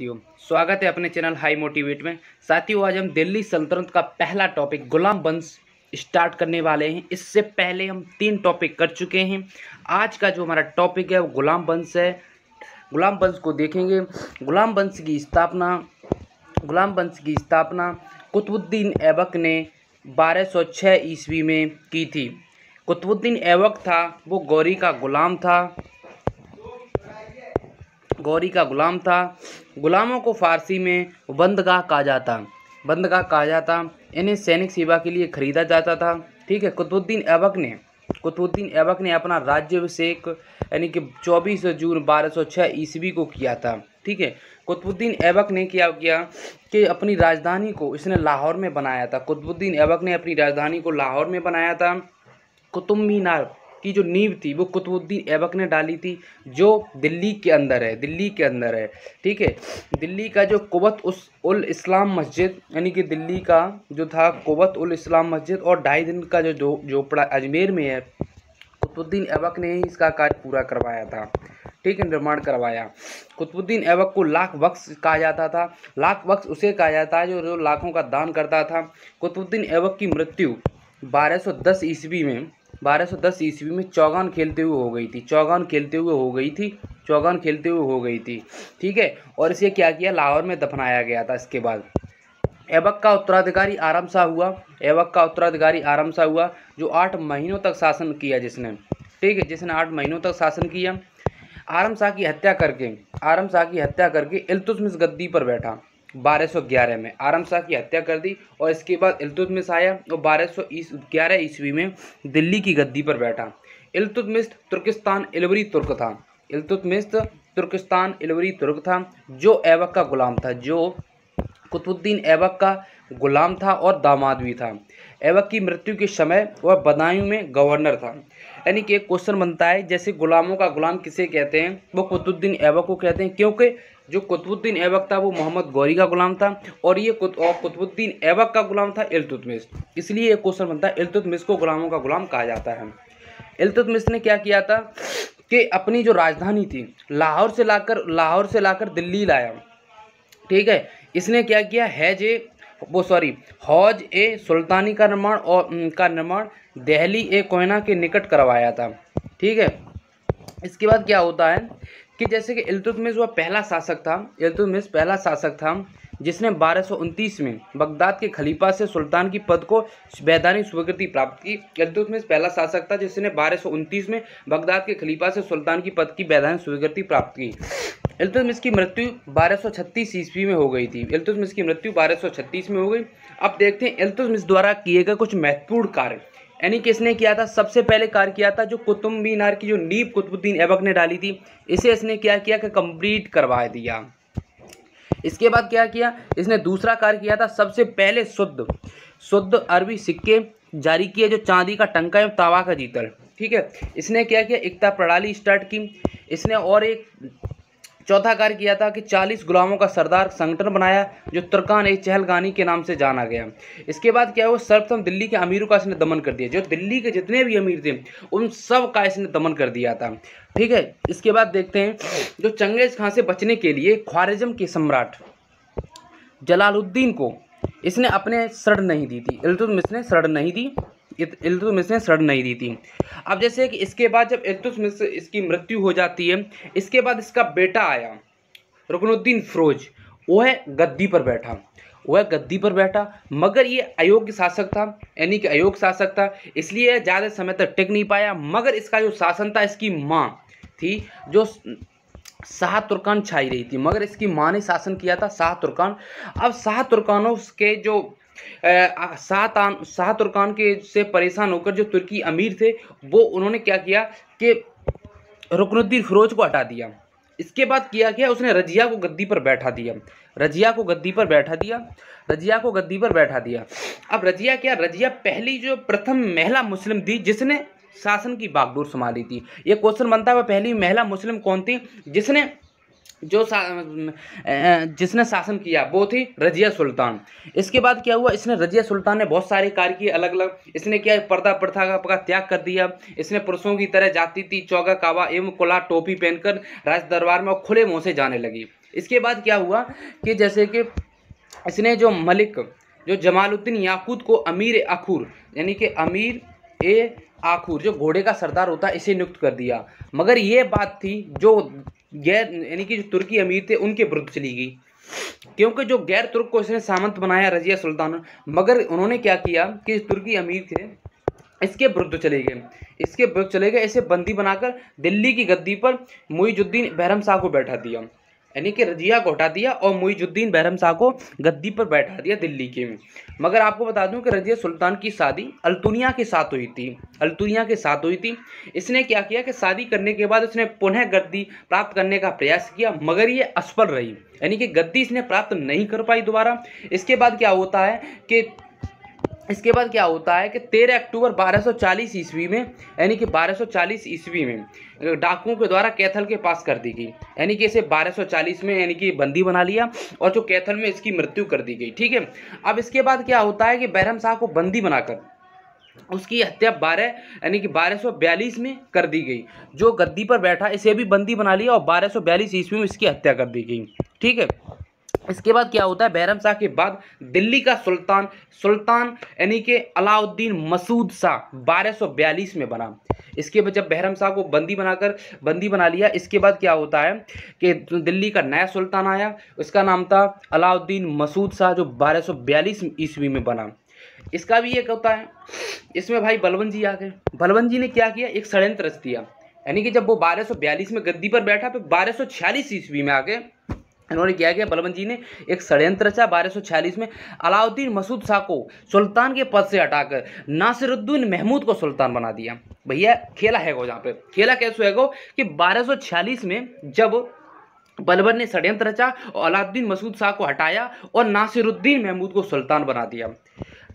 साथियों, स्वागत है अपने चैनल हाई मोटिवेट में। साथियों, आज हम दिल्ली सल्तनत का पहला टॉपिक गुलाम वंश स्टार्ट करने वाले हैं। इससे पहले हम 3 टॉपिक कर चुके हैं। आज का जो हमारा टॉपिक है वो गुलाम वंश है। गुलाम वंश को देखेंगे। गुलाम वंश की स्थापना कुतुबुद्दीन ऐबक ने 1206 ईस्वी में की थी। कुतुबुद्दीन ऐबक था वो गौरी का गुलाम था। गुलामों को फारसी में बंदगाह कहा जाता। इन्हें सैनिक सेवा के लिए खरीदा जाता था। ठीक है। कुतुबुद्दीन ऐबक ने अपना राज्याभिषेक यानी कि 24 जून 1206 ईस्वी को किया था। ठीक है। कुतुबुद्दीन ऐबक ने क्या किया कि अपनी राजधानी को इसने लाहौर में बनाया था। कुतुबुद्दीन ऐबक ने अपनी राजधानी को लाहौर में बनाया था। कुतुब मीनार की जो नींव थी वो कुतुबुद्दीन ऐबक ने डाली थी, जो दिल्ली के अंदर है। ठीक है। दिल्ली का जो कुवत उल इस्लाम मस्जिद यानी कि दिल्ली का जो था कुवत उल इस्लाम मस्जिद और 2.5 दिन का जो झोपड़ा अजमेर में है, कुतुबुद्दीन ऐबक ने ही इसका कार्य पूरा करवाया था। ठीक है, निर्माण करवाया। कुतुबुद्दीन ऐबक को लाख बख्श कहा जाता था। लाख बख्श उसे कहा जाता है जो लाखों का दान करता था। कुतुबुद्दीन ऐबक की मृत्यु 1210 ईस्वी में चौगान खेलते हुए हो गई थी। ठीक है। और इसे क्या किया, लाहौर में दफनाया गया था। इसके बाद ऐबक का उत्तराधिकारी आराम शाह हुआ जो 8 महीनों तक शासन किया जिसने। ठीक है, जिसने 8 महीनों तक शासन किया। आराम शाह की हत्या करके इल्तुतमिश गद्दी पर बैठा 1211 में। आराम शाह की हत्या कर दी और इसके बाद इल्तुतमिश आया और 1211 ईस्वी में दिल्ली की गद्दी पर बैठा। इल्तुतमिश तुर्किस्तान इलवरी तुर्क था जो ऐबक का गुलाम था, जो कुतुबुद्दीन ऐबक का गुलाम था और दामाद भी था। ऐबक की मृत्यु के समय वह बदायूं में गवर्नर था। यानी कि एक क्वेश्चन बनता है, जैसे गुलामों का गुलाम किसे कहते हैं, वो कुतुबुद्दीन ऐबक को कहते हैं, क्योंकि जो कुतुबुद्दीन ऐबक था वो मोहम्मद गौरी का गुलाम था और कुतुबुद्दीन ऐबक का गुलाम था इल्तुतमिश। इसलिए एक क्वेश्चन बनता है, इल्तुतमिश को गुलामों का गुलाम कहा जाता है। इल्तुतमिश ने क्या किया था कि अपनी जो राजधानी थी लाहौर से लाकर दिल्ली लाया। ठीक है। इसने क्या किया, हौज ए सुल्तानी का निर्माण दिल्ली ए कोयना के निकट करवाया था। ठीक है। इसके बाद क्या होता है कि जैसे कि इल्तुतमिश पहला शासक था जिसने 1229 में बगदाद के खलीफा से सुल्तान की पद को वैधानिक स्वीकृति प्राप्त की। इल्तुतमिश पहला शासक था जिसने 1229 में बगदाद के खलीफा से सुल्तान की पद की वैधानिक स्वीकृति प्राप्त की। इल्तुतमिश की मृत्यु 1236 ईस्वी में हो गई थी। अब देखते हैं इल्तुतमिश द्वारा किए गए कुछ महत्वपूर्ण कार्य। यानी कि इसने किया था, सबसे पहले कार्य किया था जो कुतुब मीनार की जो नींव कुतुबुद्दीन ऐबक ने डाली थी, इसे इसने क्या किया कि कंप्लीट करवा दिया। इसके बाद क्या किया, इसने दूसरा कार्य किया था, सबसे पहले शुद्ध अरबी सिक्के जारी किए जो चांदी का टंका एवं तावा का जीतल। ठीक है। इसने क्या किया, एकता प्रणाली स्टार्ट की। इसने और एक चौथा कार्य किया था कि 40 गुलामों का सरदार संगठन बनाया जो तुर्कान-ए-चहलगानी के नाम से जाना गया। इसके बाद क्या हुआ, सर्वप्रथम दिल्ली के अमीरों का इसने दमन कर दिया। जो दिल्ली के जितने भी अमीर थे उन सब का इसने दमन कर दिया था। ठीक है। इसके बाद देखते हैं, जो चंगेज खां से बचने के लिए ख्वारिज्म के सम्राट जलालुद्दीन को इसने अपने शरण नहीं दी थी। इल्तुतमिश ने शरण नहीं दी थी। अब जैसे कि इसके बाद जब इल्तुतमिश इसकी मृत्यु हो जाती है, इसके बाद इसका बेटा आया रुकनुद्दीन फिरोज, वह गद्दी पर बैठा। मगर ये अयोग्य शासक था, इसलिए ज़्यादा समय तक टिक नहीं पाया। मगर इसका जो शासन था, इसकी माँ थी जो शाह तुर्कान छाई रही थी, मगर इसकी माँ ने शासन किया था शाह तुर्कान। अब शाह तुर्कानों के जो शाह तुर्कान के से परेशान होकर जो तुर्की अमीर थे वो उन्होंने क्या किया कि रुकनुद्दीन फिरोज को हटा दिया। इसके बाद किया उसने रजिया को गद्दी पर बैठा दिया। अब रजिया पहली जो प्रथम महिला मुस्लिम थी जिसने शासन की बागडोर संभाली थी। ये क्वेश्चन बनता है, वह पहली महिला मुस्लिम कौन थी जिसने शासन किया, वो थी रजिया सुल्तान। इसके बाद क्या हुआ, इसने रजिया सुल्तान ने बहुत सारे कार्य किए अलग अलग। इसने क्या पर्दा प्रथा का त्याग कर दिया। इसने पुरुषों की तरह जाती थी चौगा कावा एवं कुला टोपी पहनकर राज दरबार में खुले मुंह से जाने लगी। इसके बाद क्या हुआ कि जैसे कि इसने जो मलिक जो जमालुद्दीन याकूत को अमीर आखुर यानी कि अमीर ए आखुर जो घोड़े का सरदार होता है इसे नियुक्त कर दिया। मगर ये बात थी जो गैर यानी कि जो तुर्की अमीर थे उनके विरुद्ध चली गई, क्योंकि जो गैर तुर्क को इसने सामंत बनाया रजिया सुल्तान, मगर उन्होंने क्या किया कि तुर्की अमीर थे इसके विरुद्ध चले गए, इसे बंदी बनाकर दिल्ली की गद्दी पर मुइजुद्दीन बहरम शाह को बैठा दिया, यानी कि रजिया को हटा दिया और मुइजुद्दीन बहरम शाह को गद्दी पर बैठा दिया दिल्ली के में। मगर आपको बता दूं कि रजिया सुल्तान की शादी अल्तुनिया के साथ हुई थी। इसने क्या किया कि शादी करने के बाद उसने पुनः गद्दी प्राप्त करने का प्रयास किया, मगर ये असफल रही, यानी कि गद्दी इसने प्राप्त नहीं कर पाई दोबारा। इसके बाद क्या होता है कि 13 अक्टूबर 1240 ईस्वी में, यानी कि 1240 ईस्वी में डाकुओं के द्वारा कैथल के पास कर दी गई, यानी कि इसे 1240 में यानी कि बंदी बना लिया और जो कैथल में इसकी मृत्यु कर दी गई। ठीक है, अब इसके बाद क्या होता है कि बहरम शाह को बंदी बनाकर उसकी हत्या 1242 में कर दी गई। जो गद्दी पर बैठा इसे भी बंदी बना लिया और 1242 ईस्वी में इसकी हत्या कर दी गई। ठीक है, इसके बाद क्या होता है, बहरम शाह के बाद दिल्ली का सुल्तान यानी कि अलाउद्दीन मसूद शाह 1242 में बना। इसके बाद जब बहरम शाह को बंदी बना लिया, इसके बाद क्या होता है कि दिल्ली का नया सुल्तान आया, उसका नाम था अलाउद्दीन मसूद शाह, जो 1242 ईस्वी में बना। इसका भी एक होता है, इसमें भाई बलबन जी आ गए। बलबन जी ने क्या किया, एक षड्यंत्र रच दिया, यानी कि जब वो 1242 में गद्दी पर बैठा, फिर 1246 ईस्वी में आके इन्होंने क्या किया, बलबन जी ने एक षड्यंत्र रचा। 1246 में अलाउद्दीन मसूद शाह को सुल्तान के पद से हटाकर नासिरुद्दीन महमूद को सुल्तान बना दिया। भैया खेला है वो, जहाँ पे खेला कैसे है कि 1246 में जब बलबन ने षड्यंत्र रचा और अलाउद्दीन मसूद शाह को हटाया और नासिरुद्दीन महमूद को सुल्तान बना दिया।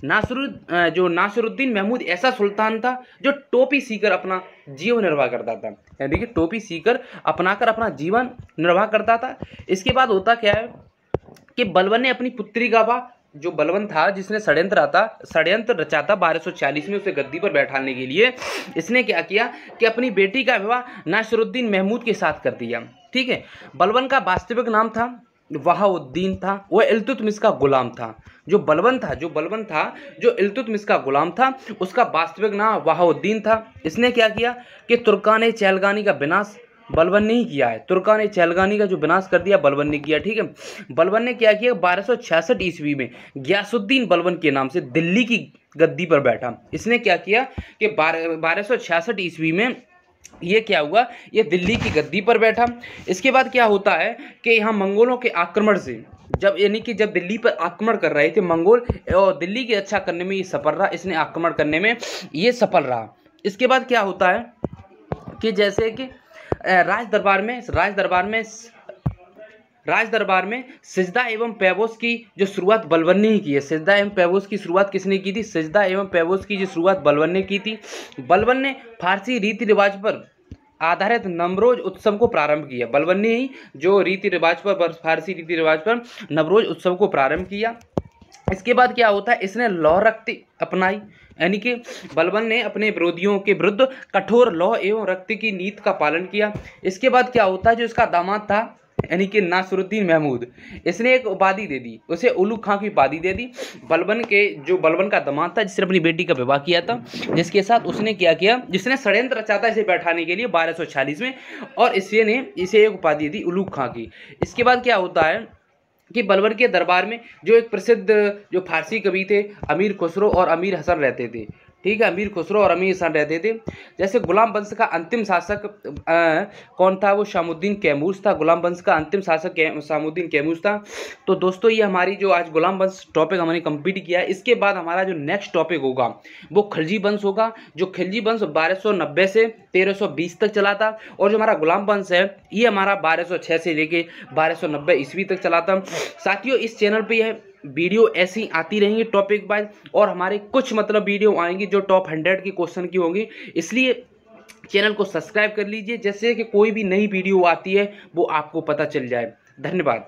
नासिरुद्दीन महमूद ऐसा सुल्तान था जो टोपी सीकर अपना जीवन निर्वाह करता था, यानी कि टोपी सीकर अपनाकर अपना जीवन निर्वाह करता था। इसके बाद होता क्या है कि बलबन ने अपनी पुत्री का जो बलबन था जिसने षड्यंत्र रचा था 1240 में उसे गद्दी पर बैठाने के लिए, इसने क्या किया कि अपनी बेटी का विवाह नासिरुद्दीन महमूद के साथ कर दिया। ठीक है, बलबन का वास्तविक नाम था वहाउद्दीन था, वह इल्तुतमिश का गुलाम था। जो बलबन था जो इल्तुतमिश का गुलाम था, उसका वास्तविक नाम वहाउद्दीन था। इसने क्या किया कि तुर्कान चहलगानी का विनाश बलबन ने ही किया है, तुर्कान चहलगानी का जो विनाश कर दिया बलबन ने किया। ठीक है, बलबन ने क्या किया, 1266 ईस्वी में गयासुद्दीन बलबन के नाम से दिल्ली की गद्दी पर बैठा। इसने क्या किया कि 1266 ईस्वी में ये क्या हुआ, ये दिल्ली की गद्दी पर बैठा। इसके बाद क्या होता है कि यहाँ मंगोलों के आक्रमण से जब दिल्ली पर आक्रमण कर रहे थे मंगोल, और दिल्ली की रक्षा करने में ये सफल रहा, इसने आक्रमण करने में ये सफल रहा। इसके बाद क्या होता है कि जैसे कि राज दरबार में सिजदा एवं पैबोस की जो शुरुआत बलबन ने ही की है। सिजदा एवं पैबोस की शुरुआत किसने की थी, सिजदा एवं पैबोस की जो शुरुआत बलबन ने की थी। बलबन ने फारसी रीति रिवाज पर आधारित नवरोज उत्सव को प्रारंभ किया। बलबन ने ही जो फारसी रीति रिवाज पर नवरोज उत्सव को प्रारंभ किया। इसके बाद क्या होता है, इसने लौह रक्ति अपनाई, यानी कि बलबन ने अपने विरोधियों के विरुद्ध कठोर लौह एवं रक्ति की नीति का पालन किया। इसके बाद क्या होता है, जो इसका दामाद था यानी कि नासिरुद्दीन महमूद, इसने एक उपाधि दे दी, उसे उलूग खां की उपाधि दे दी। बलबन का दामाद था जिसने अपनी बेटी का विवाह किया था, जिसके साथ उसने क्या किया, जिसने षड्यंत्र रचा था इसे बैठाने के लिए 1246 में, और इसे एक उपाधि दी उलूग खां की। इसके बाद क्या होता है कि बलबन के दरबार में जो एक प्रसिद्ध जो फारसी कवि थे अमीर खुसरो और अमीर हसन रहते थे। ठीक है, अमीर खुसरो और अमीर हसन रहते थे। जैसे गुलाम वंश का अंतिम शासक कौन था, वो शामुद्दीन कैमूस था। गुलाम वंश का अंतिम शासक शामुद्दीन कैमूस था। तो दोस्तों ये हमारी जो आज गुलाम वंश टॉपिक हमने कंप्लीट किया है। इसके बाद हमारा जो नेक्स्ट टॉपिक होगा वो खिलजी वंश होगा। जो खिलजी वंश 1290 से 1320 तक चला था, और जो हमारा गुलाम वंश है ये हमारा 1206 से लेके 1290 ईस्वी तक चला था। साथियों इस चैनल पे यह वीडियो ऐसी आती रहेंगी टॉपिक वाइज, और हमारे कुछ वीडियो आएंगी जो टॉप 100 के क्वेश्चन की होंगी। इसलिए चैनल को सब्सक्राइब कर लीजिए, जैसे कि कोई भी नई वीडियो आती है वो आपको पता चल जाए। धन्यवाद।